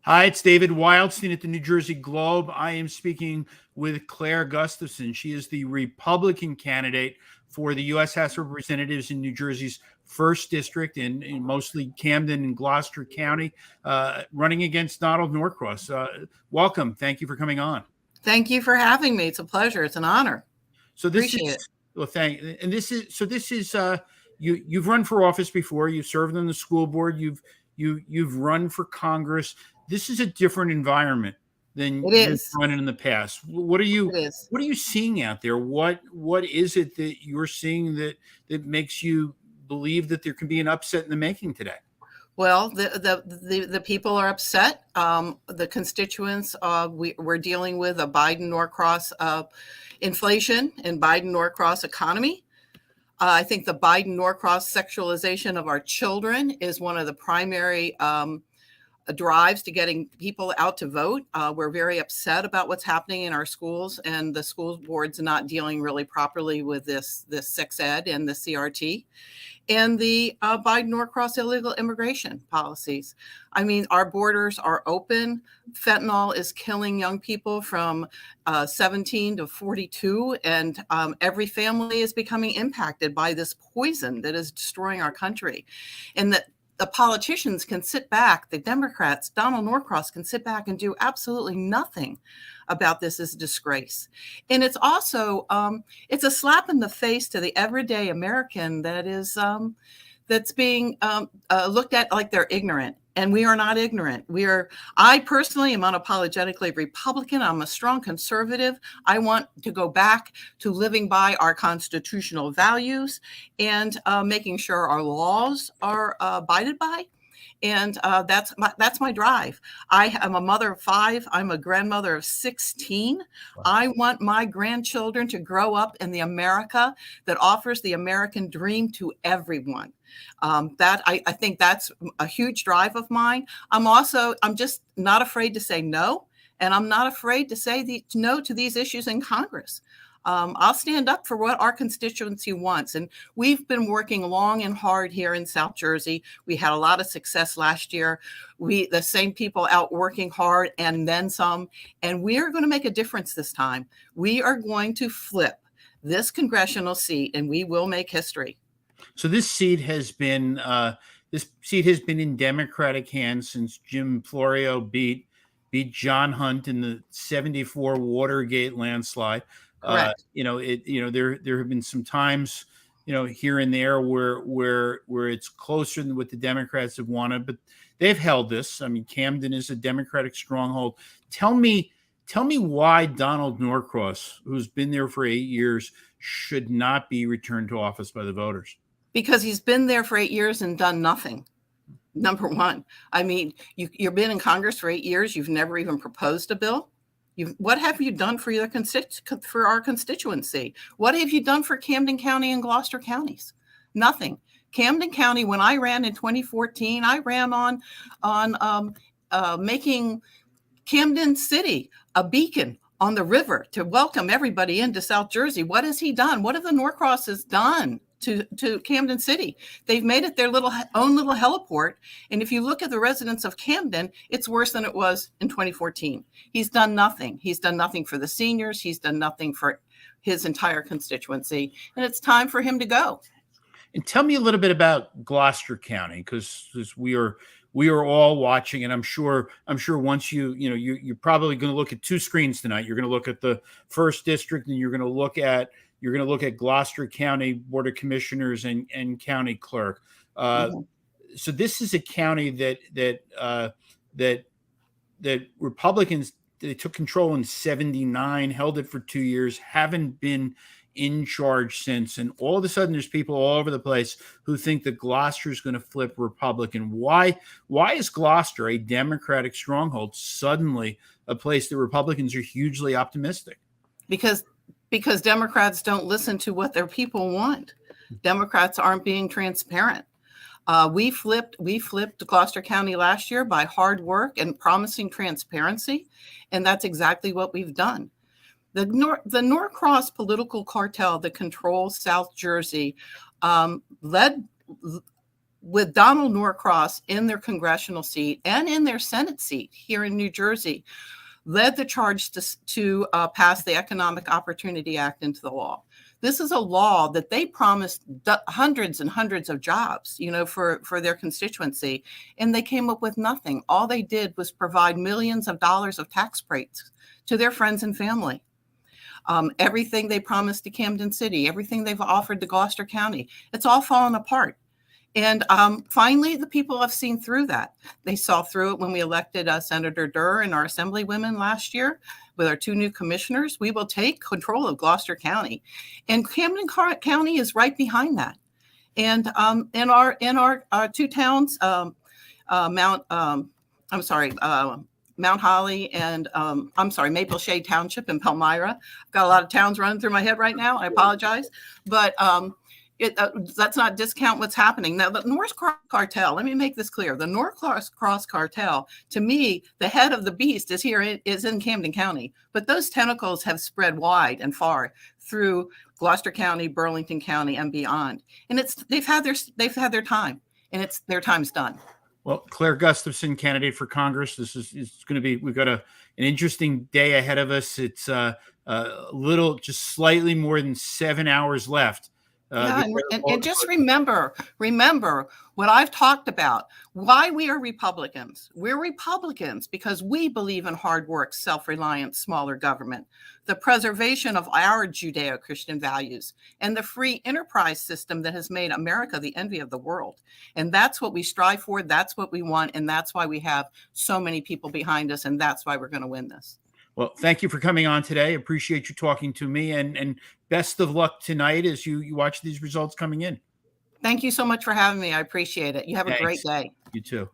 Hi, it's David Wildstein at the New Jersey Globe. I am speaking with Claire Gustafson. She is the Republican candidate for the U.S. House of Representatives in New Jersey's first district in mostly Camden and Gloucester County, running against Donald Norcross. Welcome. Thank you for coming on. Thank you for having me. It's a pleasure. It's an honor. So this Appreciate is it. well, this is you've run for office before. You've served on the school board. You've run for Congress. This is a different environment than It you've is. run in the past. What are you It is. what are you seeing out there? What is it that you're seeing that makes you believe that there can be an upset in the making today? Well, the people are upset. The constituents, we're dealing with a Biden-Norcross inflation and Biden-Norcross economy. I think the Biden-Norcross sexualization of our children is one of the primary drives to getting people out to vote. We're very upset about what's happening in our schools, and the school board's not dealing really properly with this sex ed and the CRT and the Biden-Norcross illegal immigration policies. I mean, our borders are open. Fentanyl is killing young people from 17 to 42, and every family is becoming impacted by this poison that is destroying our country. And that the politicians can sit back, the Democrats, Donald Norcross can sit back and do absolutely nothing about this as a disgrace. And it's also, it's a slap in the face to the everyday American that is, that's being looked at like they're ignorant. And we are not ignorant. I personally am unapologetically Republican. I'm a strong conservative. I want to go back to living by our constitutional values and making sure our laws are abided by. And that's my drive. I am a mother of 5. I'm a grandmother of 16. Wow. I want my grandchildren to grow up in the America that offers the American dream to everyone. I think that's a huge drive of mine. I'm just not afraid to say no. And I'm not afraid to say no to these issues in Congress. I'll stand up for what our constituency wants. And we've been working long and hard here in South Jersey. We had a lot of success last year. The same people out working hard and then some. And we are going to make a difference this time. We are going to flip this congressional seat, and we will make history. So this seat has been in Democratic hands since Jim Florio beat John Hunt in the '74 Watergate landslide. There have been some times, here and there where it's closer than what the Democrats have wanted, but they've held this. I mean, Camden is a Democratic stronghold. Tell me why Donald Norcross, who's been there for 8 years, should not be returned to office by the voters. Because he's been there for 8 years and done nothing. Number one, I mean, you've been in Congress for 8 years. You've never even proposed a bill. What have you done for our constituency? What have you done for Camden County and Gloucester counties? Nothing. Camden County, when I ran in 2014, I ran on making Camden City a beacon on the river to welcome everybody into South Jersey. What has he done? What have the Norcrosses done to Camden City? They've made it their own little heliport. And if you look at the residents of Camden, it's worse than it was in 2014. He's done nothing. He's done nothing for the seniors. He's done nothing for his entire constituency. And it's time for him to go. And tell me a little bit about Gloucester County, because we are all watching, and I'm sure once you're probably going to look at 2 screens tonight. You're going to look at the first district, and you're going to look at Gloucester County Board of Commissioners and County Clerk. So this is a county that Republicans, they took control in '79, held it for 2 years, haven't been in charge since. And all of a sudden, there's people all over the place who think that Gloucester is going to flip Republican. Why is Gloucester, a Democratic stronghold, suddenly a place that Republicans are hugely optimistic? Because Democrats don't listen to what their people want. Democrats aren't being transparent. We flipped Gloucester County last year by hard work and promising transparency, and that's exactly what we've done. The Norcross political cartel that controls South Jersey led with Donald Norcross in their congressional seat and in their Senate seat here in New Jersey, led the charge to pass the Economic Opportunity Act into the law. This is a law that they promised hundreds and hundreds of jobs, for their constituency, and they came up with nothing. All they did was provide millions of dollars of tax breaks to their friends and family. Everything they promised to Camden City, everything they've offered to Gloucester County, it's all fallen apart. And finally, the people have seen through that. They saw through it when we elected Senator Durr and our assemblywomen last year with our 2 new commissioners. We will take control of Gloucester County, and Camden County is right behind that. And in our 2 towns, Mount Holly and Maple Shade Township and Palmyra. I've got a lot of towns running through my head right now. I apologize, but let's not discount what's happening. Now, the North Cross cartel, let me make this clear. The North Cross cartel, to me, the head of the beast is in Camden County, but those tentacles have spread wide and far through Gloucester County, Burlington County, and beyond. And they've had their time, and their time's done. Well, Claire Gustafson, candidate for Congress. This is going to be. We've got an interesting day ahead of us. It's just slightly more than 7 hours left. And just remember what I've talked about, why we are Republicans. We're Republicans because we believe in hard work, self-reliant, smaller government, the preservation of our Judeo-Christian values, and the free enterprise system that has made America the envy of the world. And that's what we strive for. That's what we want. And that's why we have so many people behind us. And that's why we're going to win this. Well, thank you for coming on today. Appreciate you talking to me, and best of luck tonight as you watch these results coming in. Thank you so much for having me. I appreciate it. You have a great day. You too.